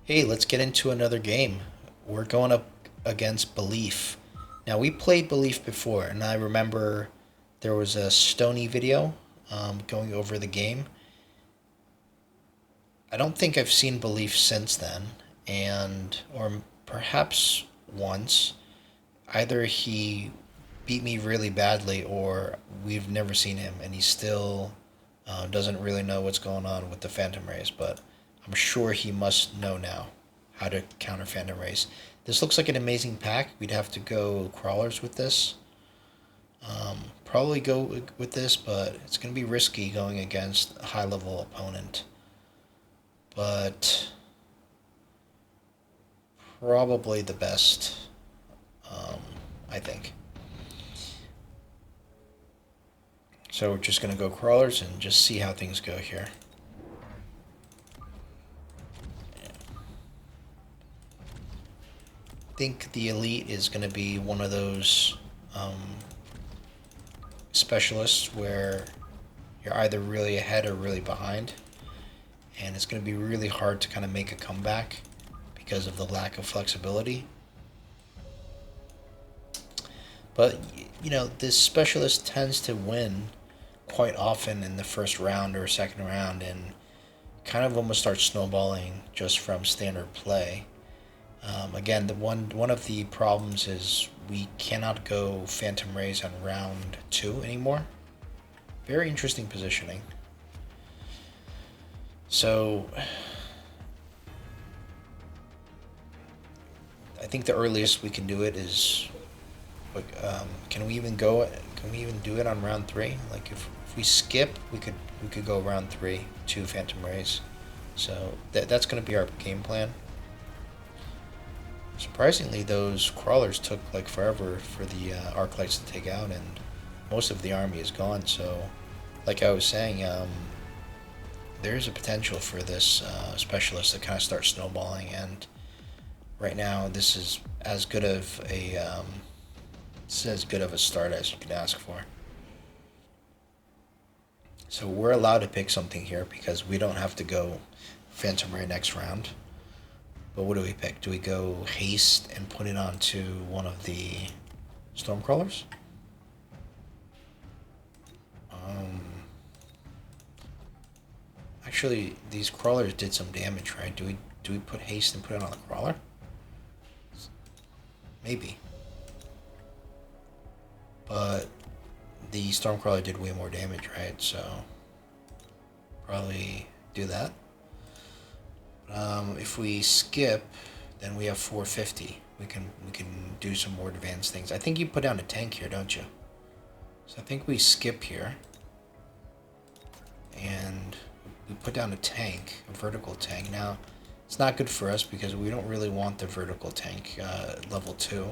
Hey, let's get into another game. We're going up against Belief. Now, we played Belief before, and I remember there was a Stony video going over the game. I don't think I've seen Belief since then, and or perhaps once. Either he beat me really badly, or we've never seen him, and he still doesn't really know what's going on with the Phantom Rays. But I'm sure he must know now how to counter Phantom Rays. This looks like an amazing pack. We'd have to go crawlers with this. Probably go with this, but it's going to be risky going against a high level opponent. But probably the best, um, I think. So we're just going to go crawlers and just see how things go here. I think the elite is going to be one of those specialists where you're either really ahead or really behind, and it's going to be really hard to kind of make a comeback because of the lack of flexibility. But this specialist tends to win quite often in the first round or second round, and kind of almost starts snowballing just from standard play. Again, the one of the problems is we cannot go Phantom Rays on round two anymore. Very interesting positioning. So I think the earliest we can do it is, like, can we even go? Can we even do it on round three? Like if we skip, we could go round three, two Phantom Rays. So that's going to be our game plan. Surprisingly, those crawlers took like forever for the arc lights to take out, and most of the army is gone. So, like I was saying, there's a potential for this specialist to kind of start snowballing. And right now, this is as good of a start as you can ask for. So we're allowed to pick something here because we don't have to go Phantom Ray next round. But what do we pick? Do we go haste and put it onto one of the Stormcrawlers? Um, Actually, these crawlers did some damage, right? Do we put haste and put it on the crawler? Maybe. But the Stormcrawler did way more damage, right? So probably do that. If we skip, then we have 450. We can do some more advanced things. I think you put down a tank here, don't you? So I think we skip here, and we put down a tank, a vertical tank. Now, it's not good for us because we don't really want the vertical tank level 2.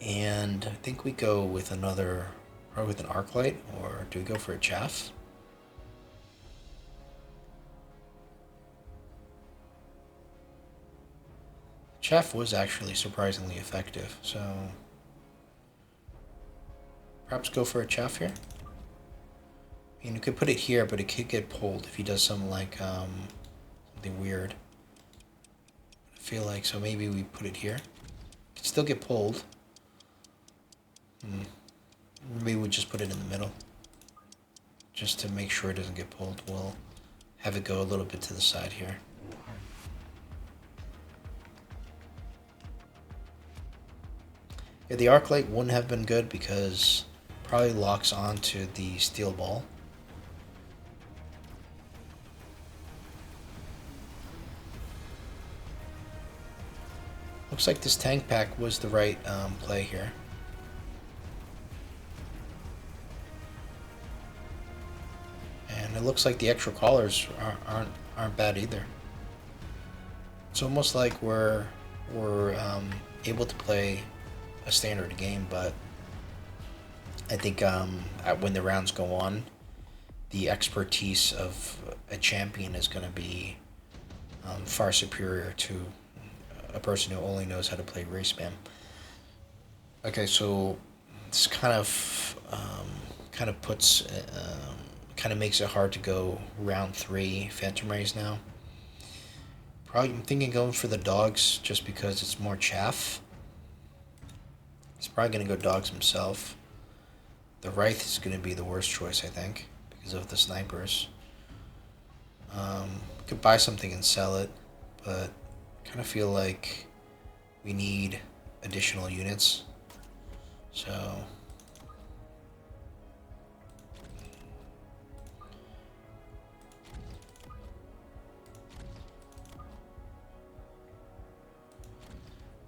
And I think we go with probably with an arc light, or do we go for a chaff? Chaff was actually surprisingly effective, so perhaps go for a chaff here. I mean, you could put it here, but it could get pulled if he does something like something weird. I feel like so maybe we put it here. It could still get pulled. Maybe we just put it in the middle, just to make sure it doesn't get pulled. We'll have it go a little bit to the side here. Yeah, the arc light wouldn't have been good because it probably locks onto the steel ball. Looks like this tank pack was the right play here. And it looks like the extra collars aren't bad either. It's almost like we're able to play a standard game, but I think when the rounds go on, the expertise of a champion is going to be far superior to a person who only knows how to play race spam. Okay, so this kind of makes it hard to go round three Phantom Rays now. Probably, I'm thinking going for the dogs just because it's more chaff. He's probably going to go dogs himself. The Wraith is going to be the worst choice, I think, because of the snipers. Could buy something and sell it, but I kind of feel like we need additional units. So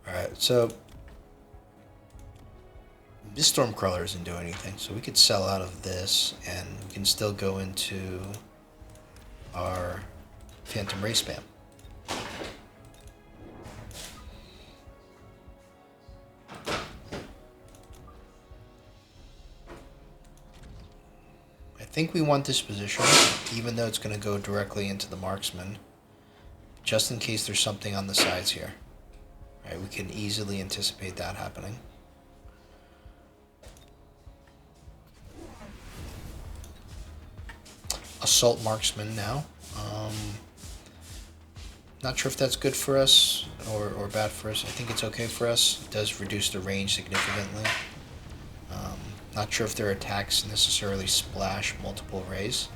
alright, so this Stormcrawler isn't doing anything, so we could sell out of this and we can still go into our Phantom Ray spam. I think we want this position, even though it's going to go directly into the Marksman, just in case there's something on the sides here. Right, we can easily anticipate that happening. Assault Marksman now. Not sure if that's good for us or bad for us. I think it's okay for us. It does reduce the range significantly. Not sure if their attacks necessarily splash multiple rays.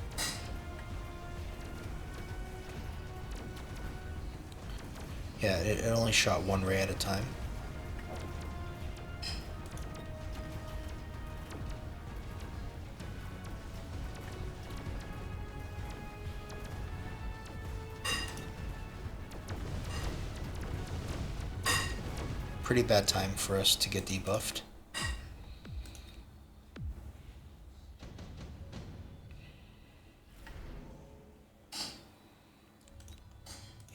Yeah, it only shot one ray at a time. Pretty bad time for us to get debuffed.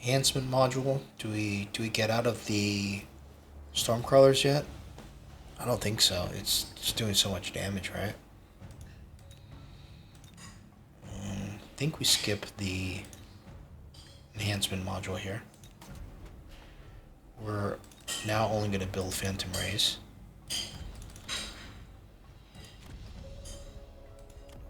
Enhancement module. Do we get out of the Stormcrawlers yet? I don't think so. It's just doing so much damage, right? I think we skip the enhancement module here. We're now only going to build Phantom Rays.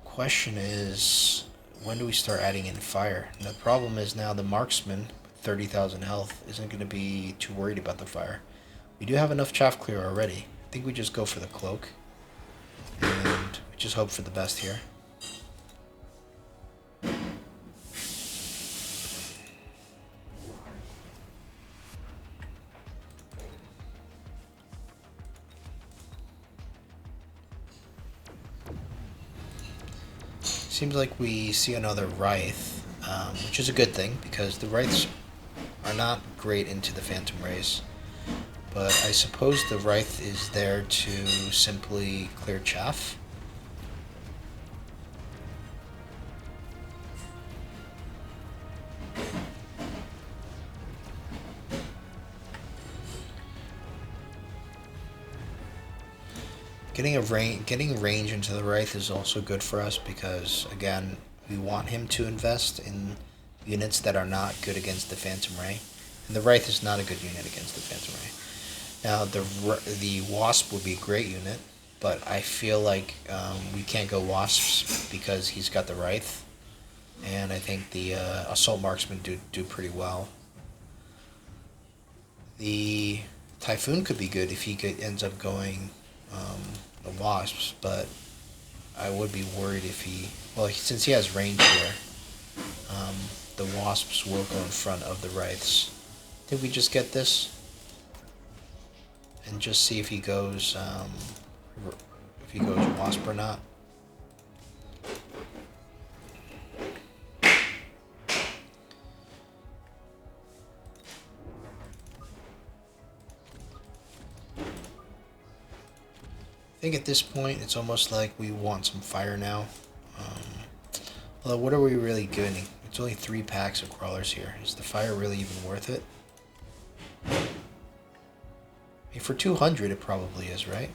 Question is, when do we start adding in fire? And the problem is now the Marksman, 30,000 health, isn't going to be too worried about the fire. We do have enough chaff clear already. I think we just go for the cloak. And we just hope for the best here. Seems like we see another Wraith, which is a good thing because the Wraiths are not great into the Phantom Rays. But I suppose the Wraith is there to simply clear chaff. Getting range into the Wraith is also good for us because, again, we want him to invest in units that are not good against the Phantom Ray. And the Wraith is not a good unit against the Phantom Ray. Now, the Wasp would be a great unit, but I feel like we can't go Wasps because he's got the Wraith. And I think the Assault Marksman do pretty well. The Typhoon could be good if he ends up going the Wasps, but I would be worried if he... Well, since he has range here, the Wasps will go in front of the Wraiths. I think we just get this and just see if he goes Wasp or not. I think at this point it's almost like we want some fire now. Although what are we really getting? It's only 3 packs of crawlers here. Is the fire really even worth it? I mean, for 200 it probably is, right?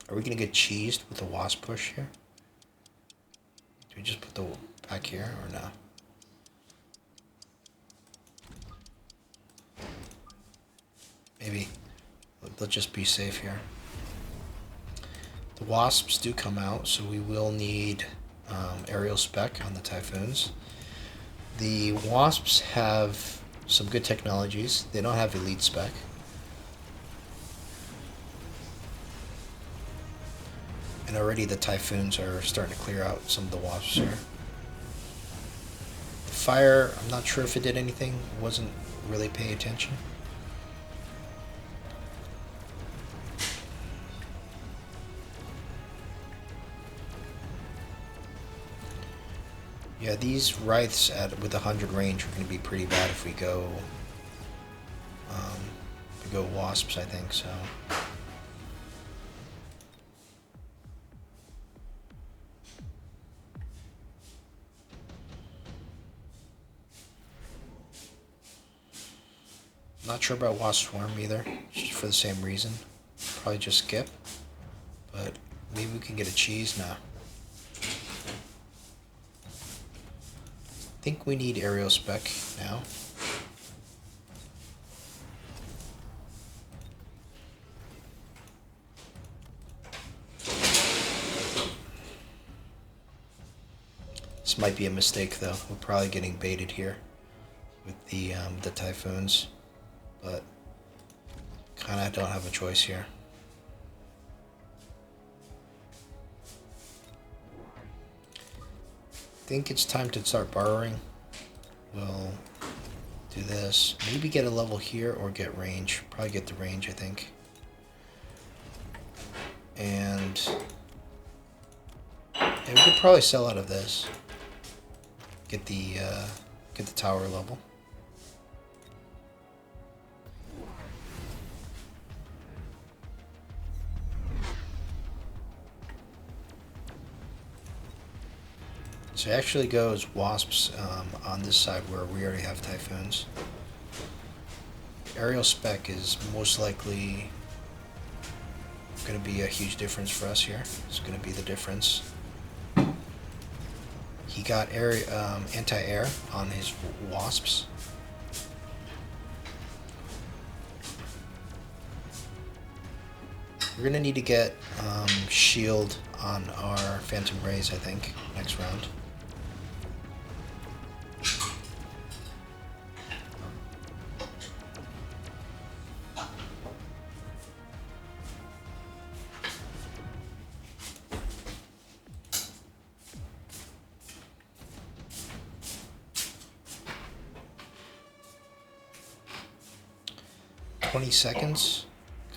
Are we going to get cheesed with a Wasp push here? Do we just put the back here or no? Maybe. Let's just be safe here. The Wasps do come out, so we will need aerial spec on the Typhoons. The Wasps have some good technologies. They don't have elite spec. And already the Typhoons are starting to clear out some of the Wasps here. The fire, I'm not sure if it did anything. Wasn't really paying attention. Yeah, these Wraiths with 100 range are going to be pretty bad if we go Wasps, I think, so. Not sure about Wasp Swarm either, just for the same reason. Probably just skip, but maybe we can get a cheese now. I think we need aerial spec now. This might be a mistake though. We're probably getting baited here with the Typhoons, but kind of don't have a choice here. I think it's time to start borrowing. We'll do this. Maybe get a level here or get range. Probably get the range, I think. And yeah, we could probably sell out of this. Get the tower level. So it actually goes Wasps on this side where we already have Typhoons. Aerial spec is most likely going to be a huge difference for us here. It's going to be the difference. He got anti-air on his Wasps. We're going to need to get shield on our Phantom Rays, I think, next round. Seconds.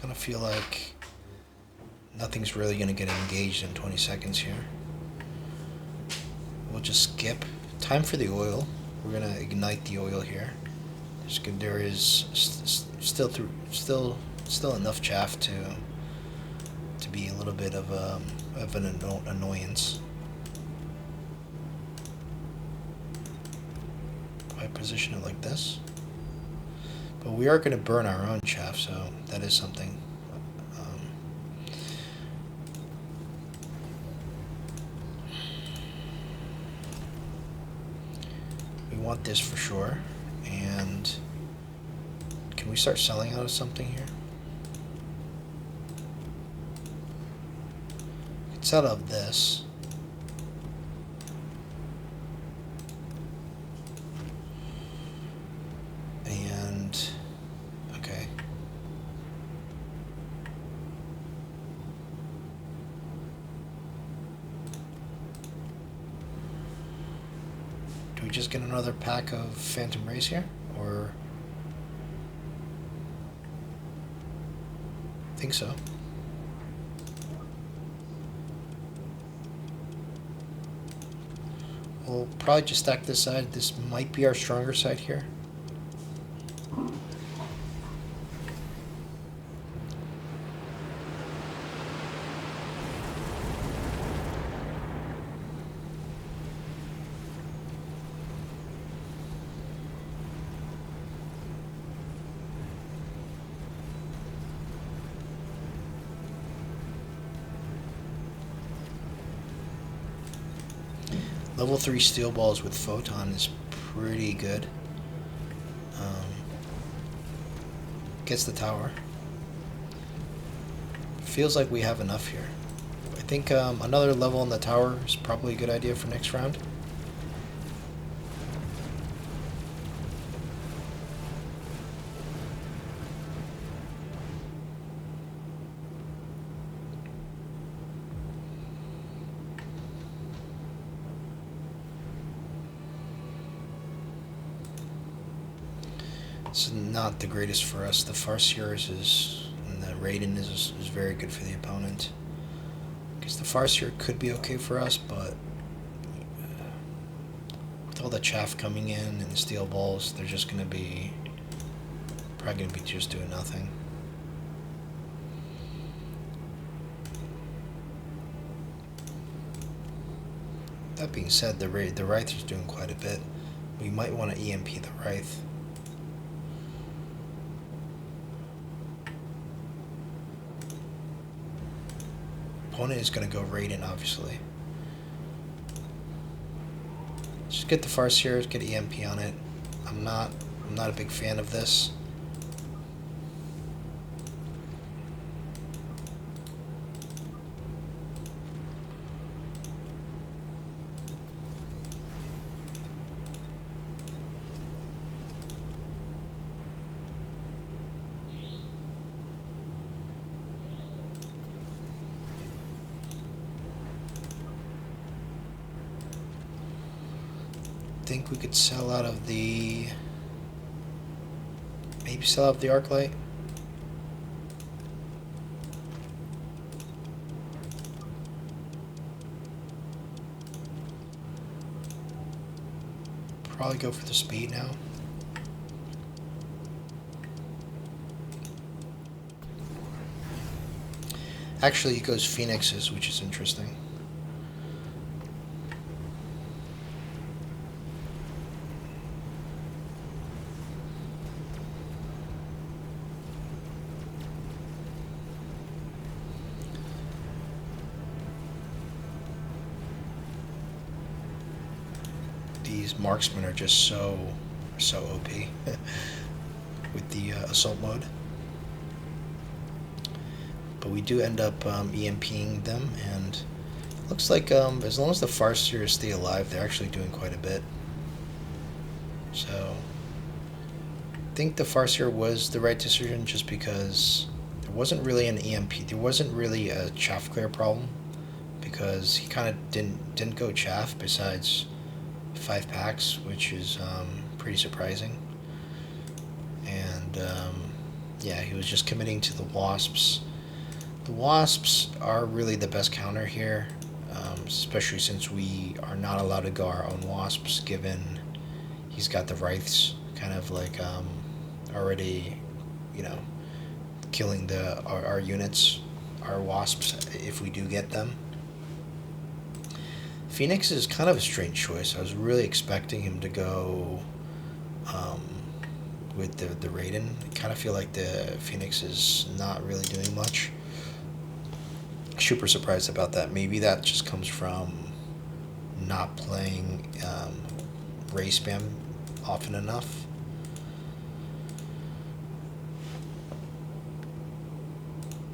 Kind of feel like nothing's really going to get engaged in 20 seconds here. We'll just skip. Time for the oil. We're going to ignite the oil here. There is still enough chaff to be a little bit of an annoyance. Do I position it like this? But we are going to burn our own chaff, so that is something. We want this for sure. And can we start selling out of something here? It's out of this. Just get another pack of Phantom Rays here, or I think so. We'll probably just stack this side. This might be our stronger side here. Level 3 steel balls with photon is pretty good. Gets the tower. Feels like we have enough here. I think another level in the tower is probably a good idea for next round. It's not the greatest for us. The Farseers and the Raiden is very good for the opponent. Because the Farseer could be okay for us, but with all the chaff coming in and the steel balls, they're just gonna be probably gonna be just doing nothing. That being said, the Wraith is doing quite a bit. We might want to EMP the Wraith. Opponent is going to go Raiden, obviously. Just get the Farseer, get EMP on it. I'm not a big fan of this. I think we could sell out of the... maybe sell out of the arc light. Probably go for the speed now. Actually, he goes Phoenixes, which is interesting. These marksmen are just so OP with the assault mode. But we do end up EMPing them, and it looks like as long as the Farseers stay alive, they're actually doing quite a bit. So I think the Farseer was the right decision, just because there wasn't really an EMP. There wasn't really a chaff clear problem, because he kind of didn't go chaff besides 5 packs, which is pretty surprising. And yeah, he was just committing to the Wasps. The Wasps are really the best counter here, especially since we are not allowed to go our own Wasps, given he's got the Wraiths kind of like already, you know, killing our units, our Wasps, if we do get them. Phoenix is kind of a strange choice. I was really expecting him to go with the Raiden. I kind of feel like the Phoenix is not really doing much. Super surprised about that. Maybe that just comes from not playing Ray Spam often enough.